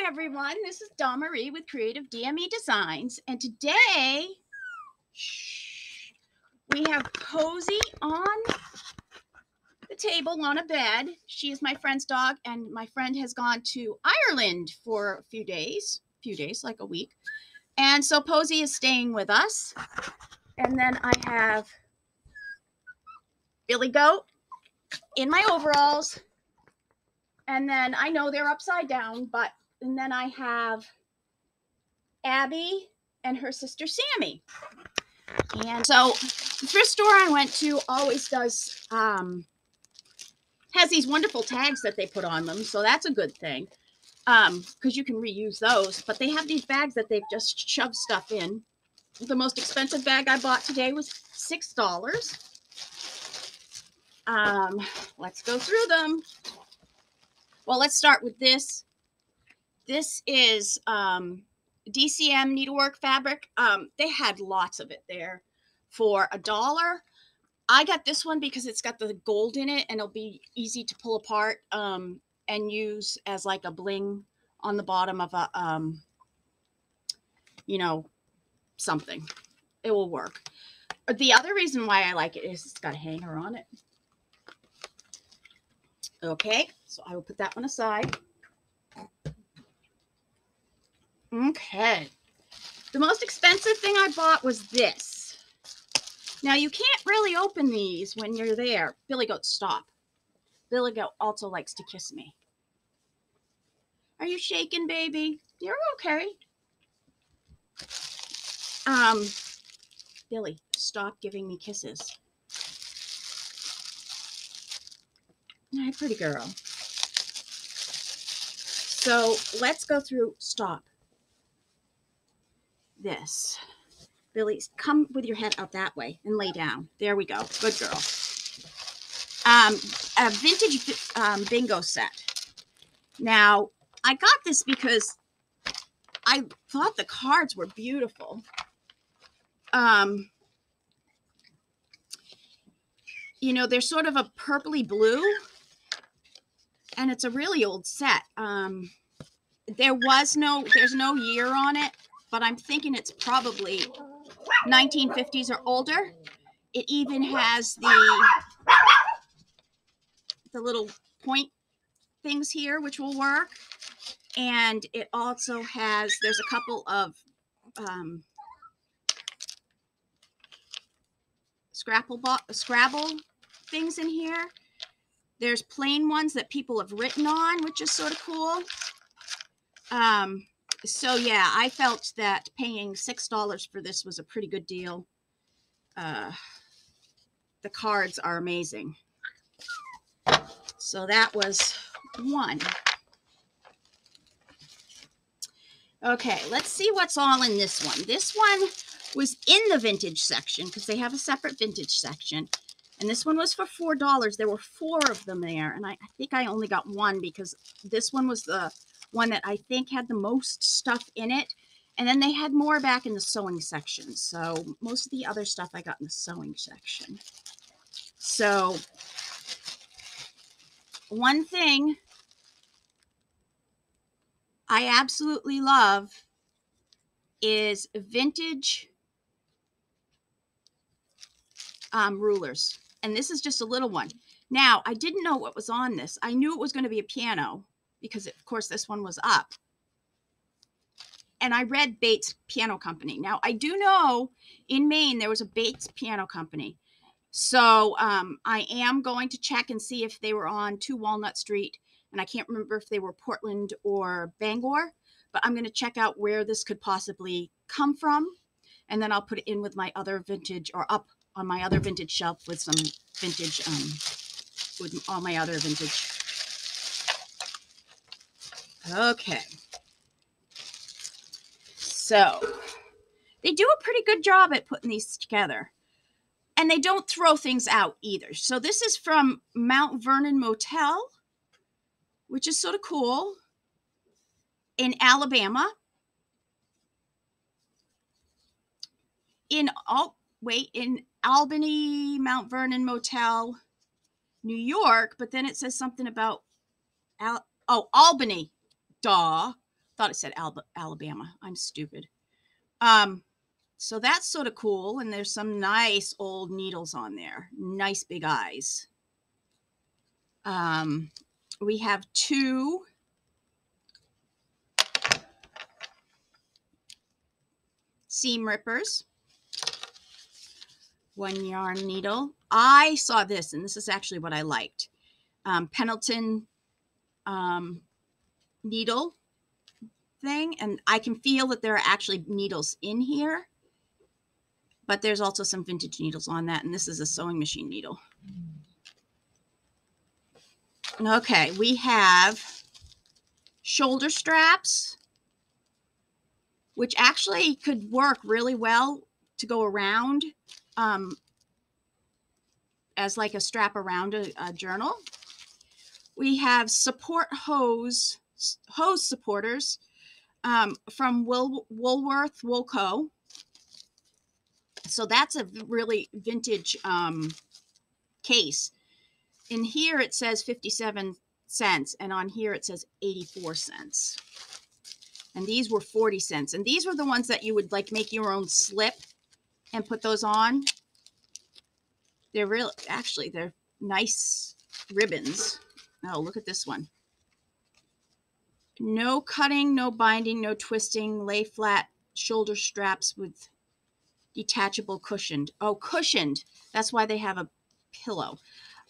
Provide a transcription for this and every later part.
everyone. This is Dawn Marie with Creative DME Designs, and today we have Posy on the table on a bed. She is my friend's dog, and my friend has gone to Ireland for a few days, like a week. And so Posy is staying with us. And then I have Billy Goat in my overalls. And then I know they're upside down, and then I have Abby and her sister Sammy. And so the thrift store I went to always does has these wonderful tags that they put on them, so that's a good thing, because you can reuse those. But they have these bags that they've just shoved stuff in. The most expensive bag I bought today was $6. Let's go through them. Well, let's start with this. This is DCM needlework fabric. They had lots of it there for $1. I got this one because it's got the gold in it and it'll be easy to pull apart and use as like a bling on the bottom of a something. It will work. The other reason why I like it is it's got a hanger on it. Okay, so I will put that one aside. Okay. The most expensive thing I bought was this. Now, you can't really open these when you're there. Billy Goat, stop. Billy Goat also likes to kiss me. Are you shaking, baby? You're okay. Billy, stop giving me kisses. Hi, pretty girl. So let's go through. Stop. This. Billy, come with your head out that way and lay down. There we go. Good girl. A vintage bingo set. Now, I got this because I thought the cards were beautiful. They're sort of a purpley blue, and it's a really old set. There's no year on it, but I'm thinking it's probably 1950s or older. It even has the little point things here, which will work. And it also has, there's a couple of Scrabble things in here. There's plain ones that people have written on, which is sort of cool. So yeah, I felt that paying $6 for this was a pretty good deal. The cards are amazing. So that was one. Okay, let's see what's all in this one. This one was in the vintage section because they have a separate vintage section. And this one was for $4. There were 4 of them there. And I think I only got one because this one was the one that I think had the most stuff in it. And then they had more back in the sewing section. So most of the other stuff I got in the sewing section. So one thing I absolutely love is vintage rulers. And this is just a little one. Now, I didn't know what was on this. I knew it was going to be a piano because, of course, this one was up. And I read Bates Piano Company. Now, I do know in Maine there was a Bates Piano Company. So I am going to check and see if they were on 2 Walnut Street. And I can't remember if they were Portland or Bangor. But I'm going to check out where this could possibly come from. And then I'll put it in with my other vintage, or up on my other vintage shelf with some vintage, with all my other vintage. Okay. So they do a pretty good job at putting these together. And they don't throw things out either. So this is from Mount Vernon Motel, which is sort of cool, in Alabama. In Albany, Mount Vernon Motel, New York, but then it says something about Albany. Duh. Thought thought it said Alabama. I'm stupid. So that's sort of cool. And there's some nice old needles on there. Nice big eyes. We have 2 seam rippers. 1 yarn needle. I saw this, and this is actually what I liked. Pendleton needle thing, and I can feel that there are actually needles in here, but there's also some vintage needles on that, and this is a sewing machine needle. Okay, we have shoulder straps, which actually could work really well to go around as like a strap around a journal. We have support hose supporters from Woolworth Woolco. So that's a really vintage case. In here it says 57 cents, and on here it says 84 cents. And these were 40 cents. And these were the ones that you would like make your own slip and put those on. They're real, actually, they're nice ribbons. Oh, look at this one. No cutting, no binding, no twisting, lay flat shoulder straps with detachable cushioned. Oh, cushioned. That's why they have a pillow.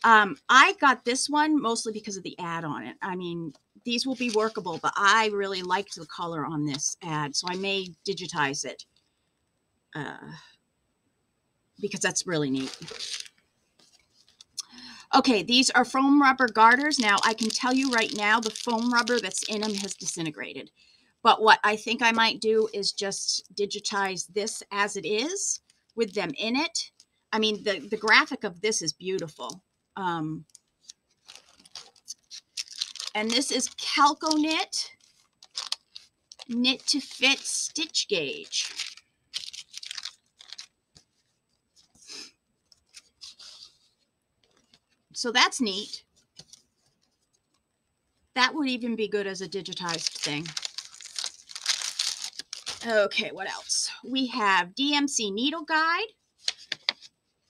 I got this one mostly because of the ad on it. I mean, these will be workable, but I really liked the color on this ad, so I may digitize it because that's really neat. Okay, these are foam rubber garters. Now, I can tell you right now, the foam rubber that's in them has disintegrated. But what I think I might do is just digitize this as it is with them in it. I mean, the graphic of this is beautiful. And this is Calco Knit, knit to fit stitch gauge. So that's neat. That would even be good as a digitized thing. Okay, what else? We have DMC Needle Guide,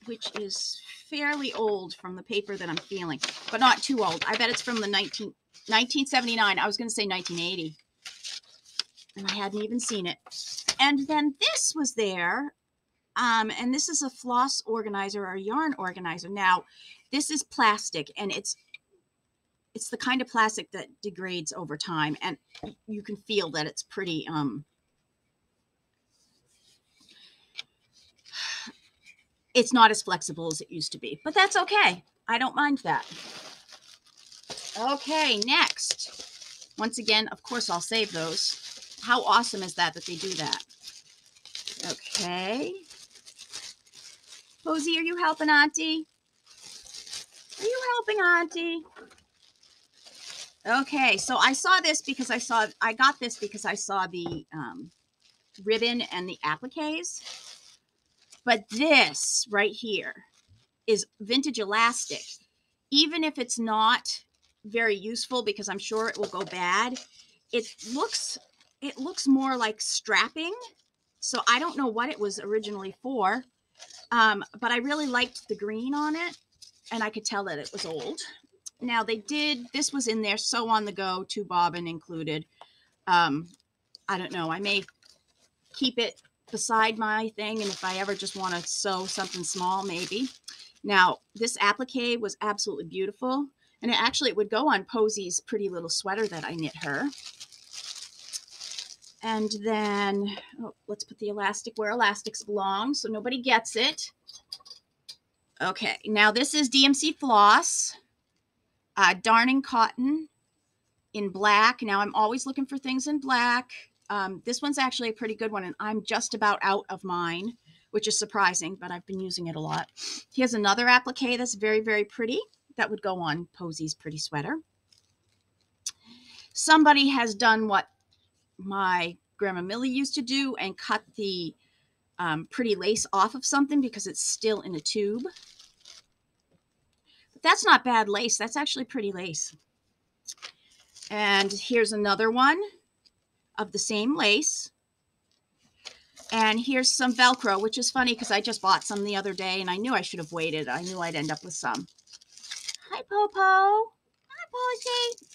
which is fairly old from the paper that I'm feeling, but not too old. I bet it's from the 1979. I was going to say 1980. And I hadn't even seen it. And then this was there. And this is a floss organizer or yarn organizer. Now, this is plastic, and it's the kind of plastic that degrades over time, and you can feel that it's pretty it's not as flexible as it used to be, but that's okay. I don't mind that. Okay, next. Once again, of course, I'll save those. How awesome is that they do that? Okay. Posey, are you helping Auntie? Are you helping Auntie? Okay, so I saw this because I got this because I saw the ribbon and the appliques. But this right here is vintage elastic. Even if it's not very useful, because I'm sure it will go bad, it looks more like strapping. So I don't know what it was originally for, but I really liked the green on it, and I could tell that it was old. Now this was in there, sew on the go, 2 bobbin included. I don't know, I may keep it beside my thing, and if I ever just want to sew something small, maybe. Now, this applique was absolutely beautiful, and it would go on Posey's pretty little sweater that I knit her. And then, let's put the elastic where elastics belong so nobody gets it. Okay, now this is DMC Floss, darning cotton in black. Now, I'm always looking for things in black. This one's actually a pretty good one, and I'm just about out of mine, which is surprising, but I've been using it a lot. Here's another applique that's very, very pretty. That would go on Posey's pretty sweater. Somebody has done what my Grandma Millie used to do and cut the pretty lace off of something because it's still in a tube. But that's not bad lace. That's actually pretty lace. And here's another one. of the same lace. And here's some Velcro, which is funny because I just bought some the other day and I knew I should have waited. I knew I'd end up with some. Hi, Popo. Hi, Posy.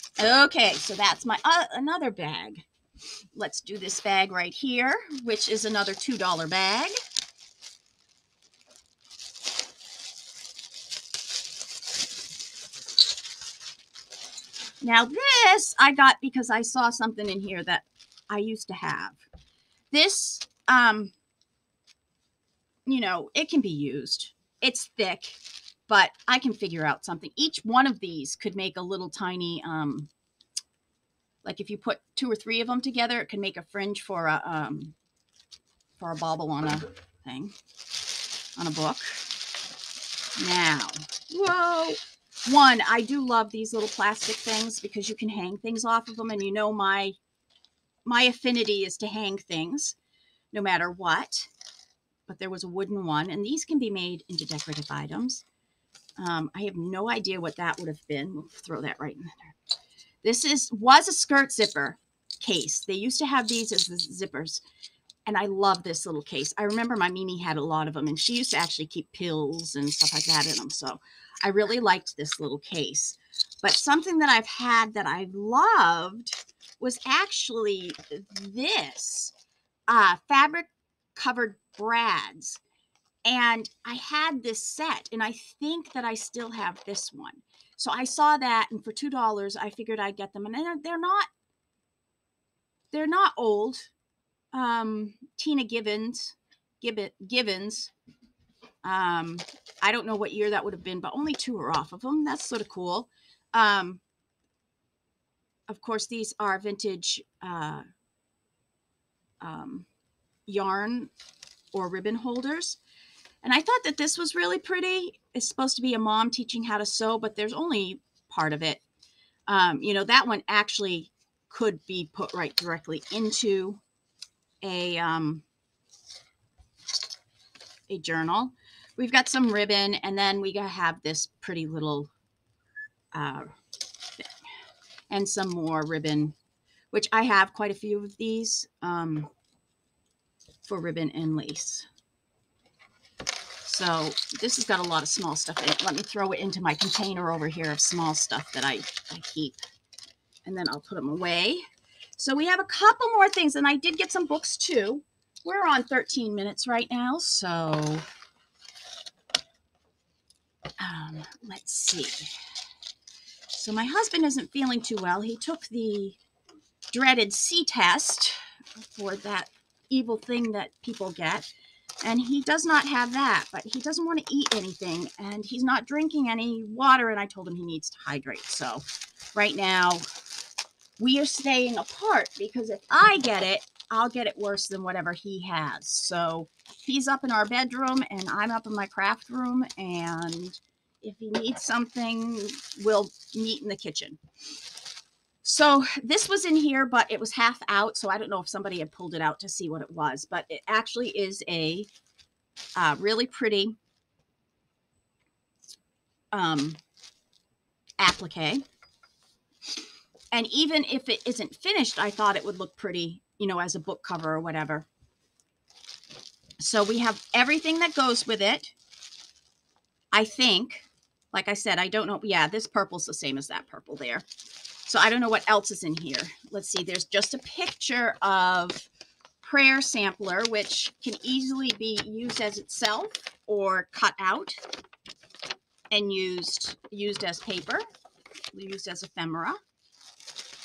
Okay, so that's my another bag. Let's do this bag right here, which is another $2 bag. Now this I got because I saw something in here that I used to have. This, you know, it can be used. It's thick, but I can figure out something. Each one of these could make a little tiny, like if you put 2 or 3 of them together, it can make a fringe for a bauble on a thing, on a book. Now, whoa. One, I do love these little plastic things because you can hang things off of them, and you know my affinity is to hang things no matter what. But there was a wooden one, and these can be made into decorative items. I have no idea what that would have been. We'll throw that right in there. This was a skirt zipper case. They used to have these as the zippers, and I love this little case. I remember my Mimi had a lot of them, and she used to actually keep pills and stuff like that in them. So I really liked this little case. But something that I've had that I loved was actually this fabric covered brads. And I had this set, and I think that I still have this one. So I saw that, and for $2, I figured I'd get them. And they're not old. Tina Gibbons. I don't know what year that would have been, but only 2 are off of them. That's sort of cool. Of course, these are vintage yarn or ribbon holders. And I thought that this was really pretty. It's supposed to be a mom teaching how to sew, but there's only part of it. You know, that one actually could be put right directly into a journal. We've got some ribbon, and then we have this pretty little thing. And some more ribbon, which I have quite a few of these for ribbon and lace. So this has got a lot of small stuff in it. Let me throw it into my container over here of small stuff that I keep. And then I'll put them away. So we have a couple more things. And I did get some books too. We're on 13 minutes right now. So let's see. So my husband isn't feeling too well. He took the dreaded C test for that evil thing that people get. And he does not have that, but he doesn't want to eat anything, and he's not drinking any water, and I told him he needs to hydrate. So right now we are staying apart because if I get it, I'll get it worse than whatever he has. So he's up in our bedroom and I'm up in my craft room, and if he needs something, we'll meet in the kitchen. So this was in here, but it was half out. So I don't know if somebody had pulled it out to see what it was, but it actually is a really pretty applique. And even if it isn't finished, I thought it would look pretty, you know, as a book cover or whatever. So we have everything that goes with it. I think, like I said, I don't know. Yeah, this purple's the same as that purple there. So I don't know what else is in here. Let's see. There's just a picture of prayer sampler, which can easily be used as itself or cut out and used as paper, used as ephemera.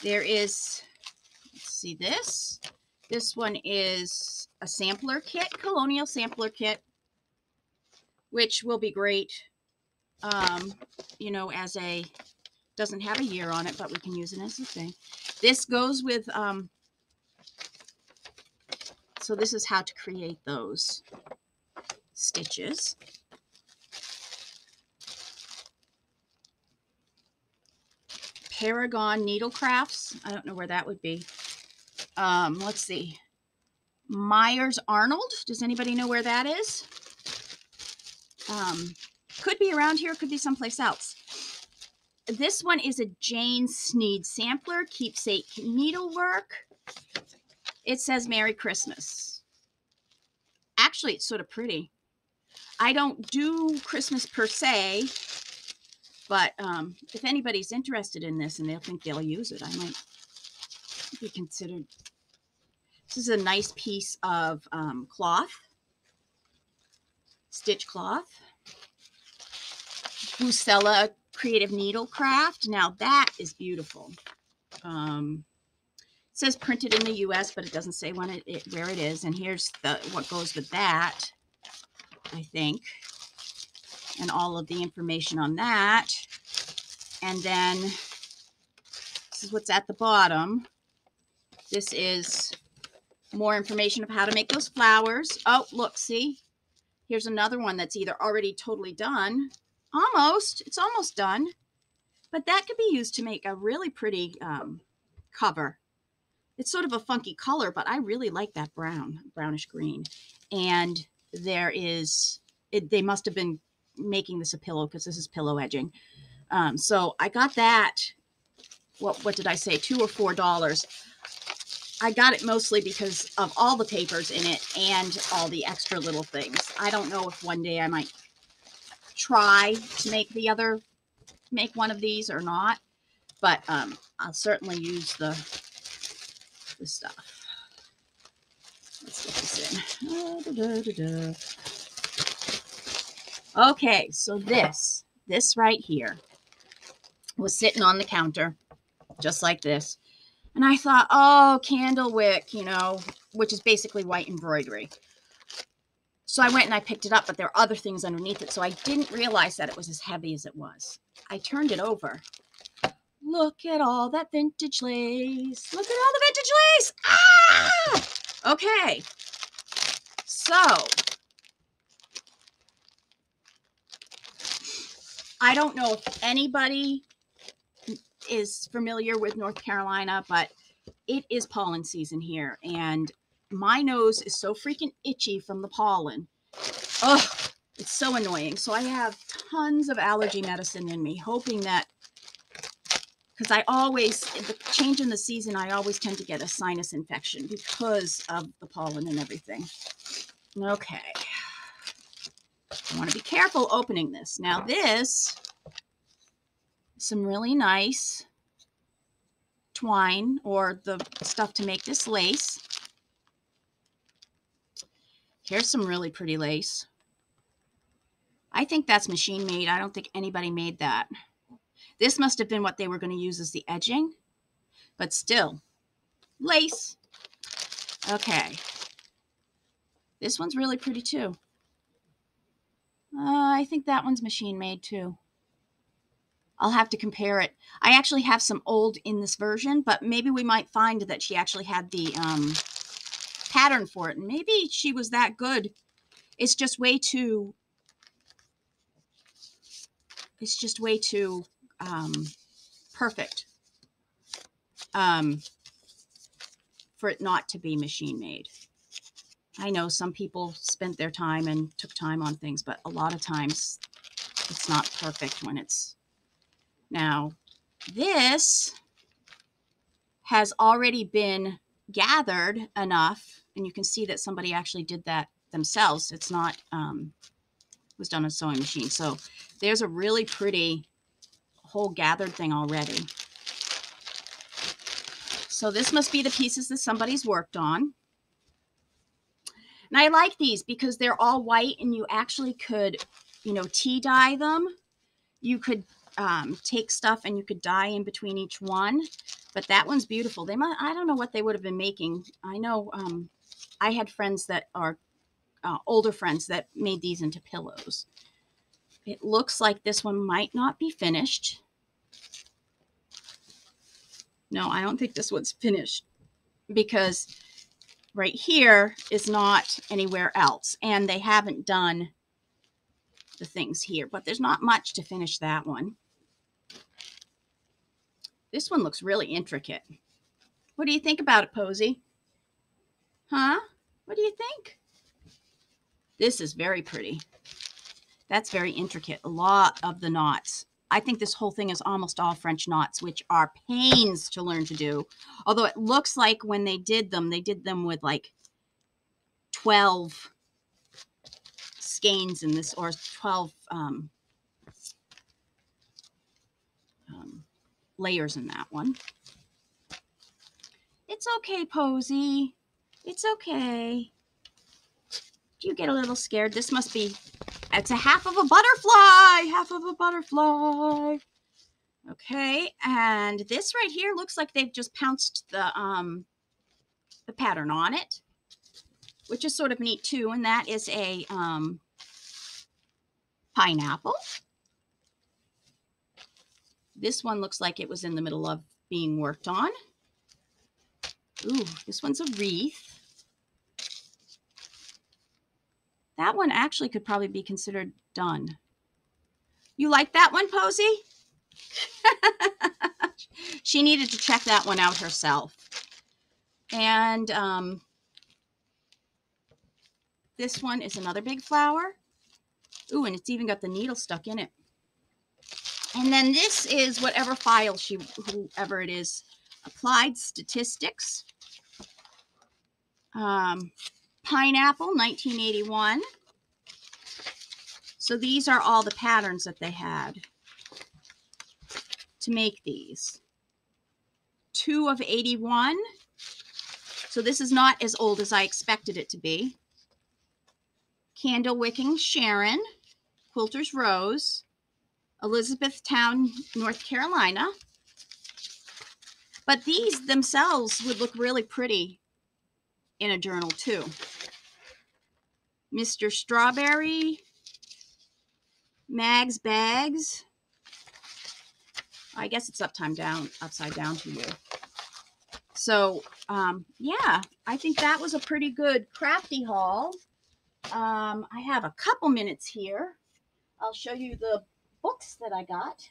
There is, let's see this. This one is a sampler kit, colonial sampler kit, which will be great, you know, as a, doesn't have a year on it, but we can use it as a thing. This goes with, so this is how to create those stitches. Paragon Needle Crafts. I don't know where that would be. Let's see. Myers Arnold. Does anybody know where that is? Could be around here, could be someplace else. This one is a Jane Sneed sampler, keepsake needlework. It says Merry Christmas. Actually, it's sort of pretty. I don't do Christmas per se, but if anybody's interested in this and they'll think they'll use it, I might be considered. This is a nice piece of cloth, stitch cloth. Bucella Creative Needlecraft. Now that is beautiful. It says printed in the U.S., but it doesn't say when where it is. And here's what goes with that, I think, and all of the information on that. And then this is what's at the bottom. This is more information of how to make those flowers. Oh, look, see? Here's another one that's either already totally done. Almost. It's almost done. But that could be used to make a really pretty cover. It's sort of a funky color, but I really like that brownish green. And there is, they must have been making this a pillow because this is pillow edging. So I got that. What did I say? $2 or $4. I got it mostly because of all the papers in it and all the extra little things. I don't know if one day I might try to make one of these or not, but I'll certainly use the stuff. Let's get this in. Okay, so this right here was sitting on the counter just like this. And I thought, oh, candle wick, you know, which is basically white embroidery. So I went and I picked it up, but there are other things underneath it. So I didn't realize that it was as heavy as it was. I turned it over. Look at all that vintage lace. Look at all the vintage lace. Ah! Okay. So I don't know if anybody is familiar with North Carolina, but it is pollen season here, and my nose is so freaking itchy from the pollen. Oh, it's so annoying. So I have tons of allergy medicine in me, hoping that, because I always, the change in the season, I always tend to get a sinus infection because of the pollen and everything. Okay. I want to be careful opening this. Now this, some really nice twine or the stuff to make this lace. Here's some really pretty lace. I think that's machine made. I don't think anybody made that. This must have been what they were going to use as the edging, but still, lace. Okay. This one's really pretty too. I think that one's machine made too. I'll have to compare it. I actually have some old in this version, but maybe we might find that she actually had the pattern for it. And maybe she was that good. It's just way too, perfect for it not to be machine made. I know some people spent their time and took time on things, but a lot of times it's not perfect when it's. Now, this has already been gathered enough, and you can see that somebody actually did that themselves. It's not, was done on a sewing machine. So there's a really pretty whole gathered thing already. So this must be the pieces that somebody's worked on. And I like these because they're all white and you actually could, you know, tea dye them. You could take stuff and you could dye in between each one. But that one's beautiful. They might, I don't know what they would have been making. I know I had friends that are older friends that made these into pillows. It looks like this one might not be finished. No, I don't think this one's finished because right here is not anywhere else. And they haven't done the things here, but there's not much to finish that one. This one looks really intricate. What do you think about it, Posy? Huh? What do you think? This is very pretty. That's very intricate. A lot of the knots. I think this whole thing is almost all French knots, which are pains to learn to do. Although it looks like when they did them with like 12 skeins in this, or 12 layers in that one. It's okay, Posy. It's okay. Do you get a little scared? This must be, it's a half of a butterfly. Half of a butterfly. Okay, and this right here looks like they've just pounced the pattern on it, which is sort of neat too, and that is a pineapple. This one looks like it was in the middle of being worked on. Ooh, this one's a wreath. That one actually could probably be considered done. You like that one, Posy? She needed to check that one out herself. And this one is another big flower. Ooh, and it's even got the needle stuck in it. And then this is whatever file whoever it is, Applied Statistics. Pineapple, 1981. So these are all the patterns that they had to make these. 2 of 81. So this is not as old as I expected it to be. Candle Wicking Sharon, Quilter's Rose, Elizabethtown, North Carolina. But these themselves would look really pretty in a journal too. Mr. Strawberry, Mag's Bags. I guess it's upside down to you. So, yeah, I think that was a pretty good crafty haul. I have a couple minutes here. I'll show you the books that I got.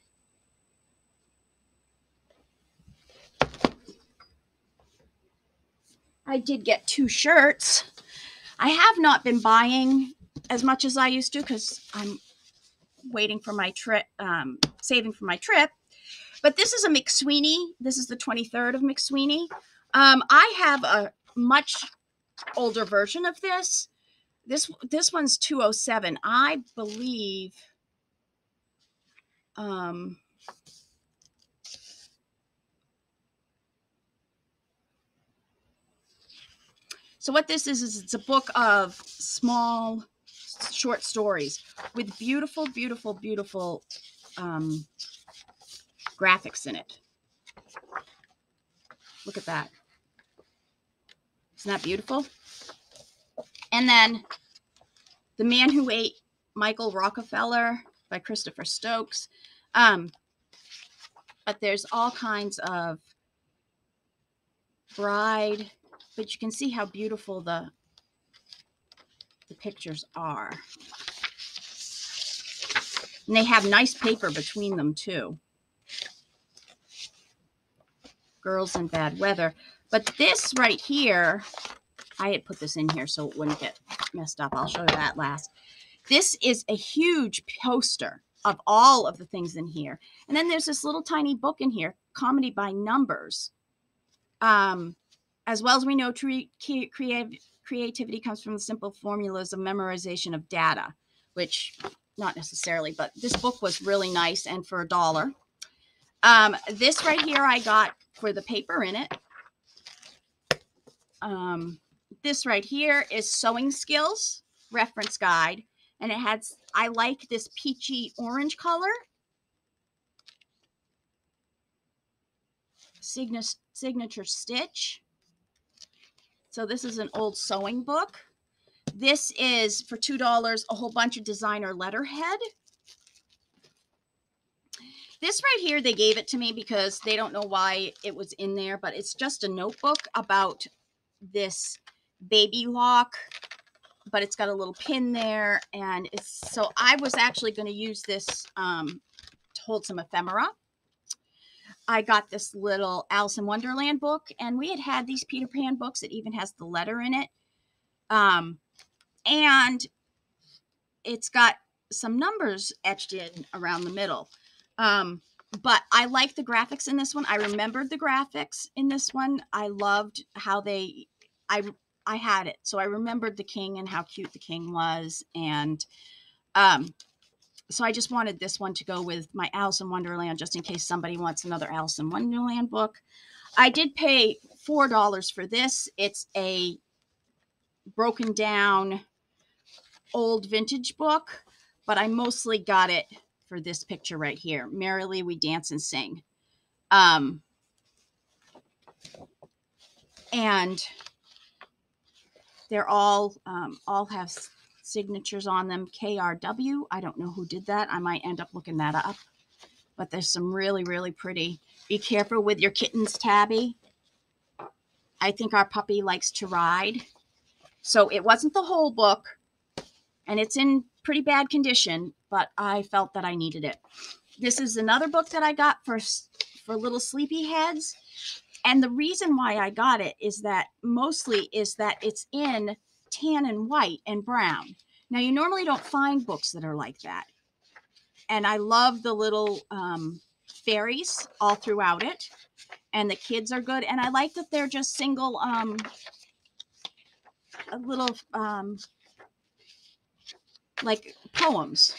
I did get 2 shirts. I have not been buying as much as I used to because I'm waiting for my trip, saving for my trip. But this is a McSweeney. This is the 23rd of McSweeney. I have a much older version of this. This one's 207. I believe. So what this is it's a book of small short stories with beautiful, beautiful, beautiful graphics in it. Look at that. Isn't that beautiful? And then The Man Who Ate Michael Rockefeller by Christopher Stokes. But there's all kinds of bride, but you can see how beautiful the pictures are. And they have nice paper between them too. Girls in Bad Weather. But this right here, I had put this in here so it wouldn't get messed up. I'll show you that last. This is a huge poster of all of the things in here. And then there's this little tiny book in here, Comedy by Numbers. As well as we know, creativity comes from the simple formulas of memorization of data, which not necessarily, but this book was really nice and for $1. This right here I got for the paper in it. This right here is Sewing Skills Reference Guide, and it has, I like this peachy orange color. Signature Stitch. So this is an old sewing book. This is for $2, a whole bunch of designer letterhead. This right here, they gave it to me because they don't know why it was in there, but it's just a notebook about this baby lock, but it's got a little pin there. And it's, so I was actually going to use this to hold some ephemera. I got this little Alice in Wonderland book, and we had these Peter Pan books. It even has the letter in it. And it's got some numbers etched in around the middle. But I like the graphics in this one. I remembered the graphics in this one. I loved how I I had it. So I remembered the king and how cute the king was. And um, so I just wanted this one to go with my Alice in Wonderland, just in case somebody wants another Alice in Wonderland book. I did pay $4 for this. It's a broken down old vintage book, but I mostly got it for this picture right here. Merrily We Dance and Sing. And they're all have signatures on them. KRW. I don't know who did that. I might end up looking that up. But there's some really, really pretty. Be careful with your kittens, Tabby. I think our puppy likes to ride. So it wasn't the whole book, and it's in pretty bad condition, but I felt that I needed it. This is another book that I got for little sleepyheads. And the reason why I got it is that it's in tan and white and brown. Now, you normally don't find books that are like that. And I love the little fairies all throughout it. And the kids are good. And I like that they're just single little like poems.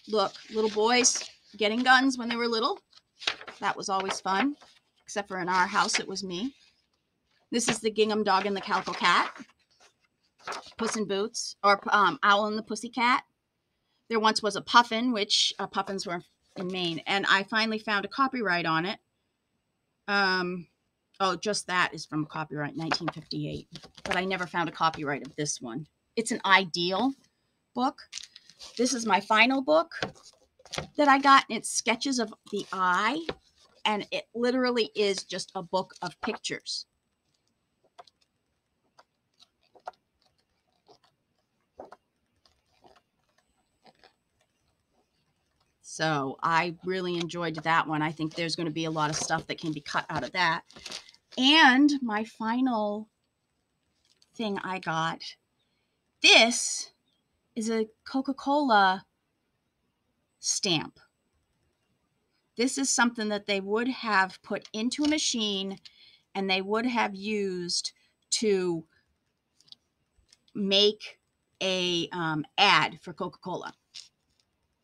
Look, little boys getting guns when they were little. That was always fun. Except for in our house, it was me. This is the Gingham Dog and the Calico Cat. Puss in Boots, or Owl and the Pussycat. There once was a puffin, which puffins were in Maine, and I finally found a copyright on it. Oh, just that is from copyright 1958, but I never found a copyright of this one. It's an ideal book. This is my final book that I got, and it's Sketches of the Eye, and it literally is just a book of pictures. So I really enjoyed that one. I think there's going to be a lot of stuff that can be cut out of that. And my final thing I got, this is a Coca-Cola stamp. This is something that they would have put into a machine and they would have used to make a ad for Coca-Cola.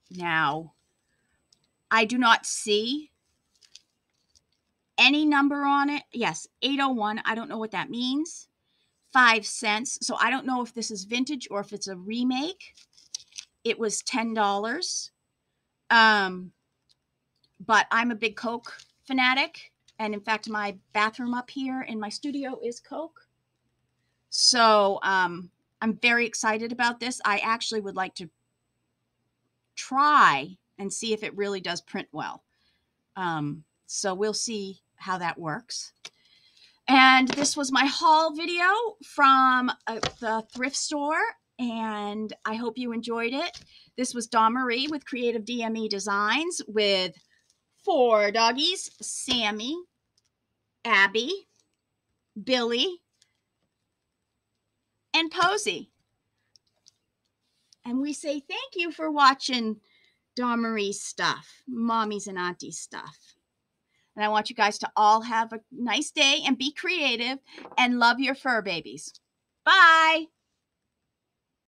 Now, I do not see any number on it. Yes, 801. I don't know what that means. 5 cents. So I don't know if this is vintage or if it's a remake. It was $10. But I'm a big Coke fanatic. And in fact, my bathroom up here in my studio is Coke. So I'm very excited about this. I actually would like to try and see if it really does print well. So we'll see how that works. And this was my haul video from the thrift store, and I hope you enjoyed it. This was Dawn Marie with Creative DME Designs with 4 doggies: Sammy, Abby, Billy, and Posey. And we say thank you for watching Dawn Marie's stuff, Mommy's and Auntie's stuff. And I want you guys to all have a nice day and be creative and love your fur babies. Bye.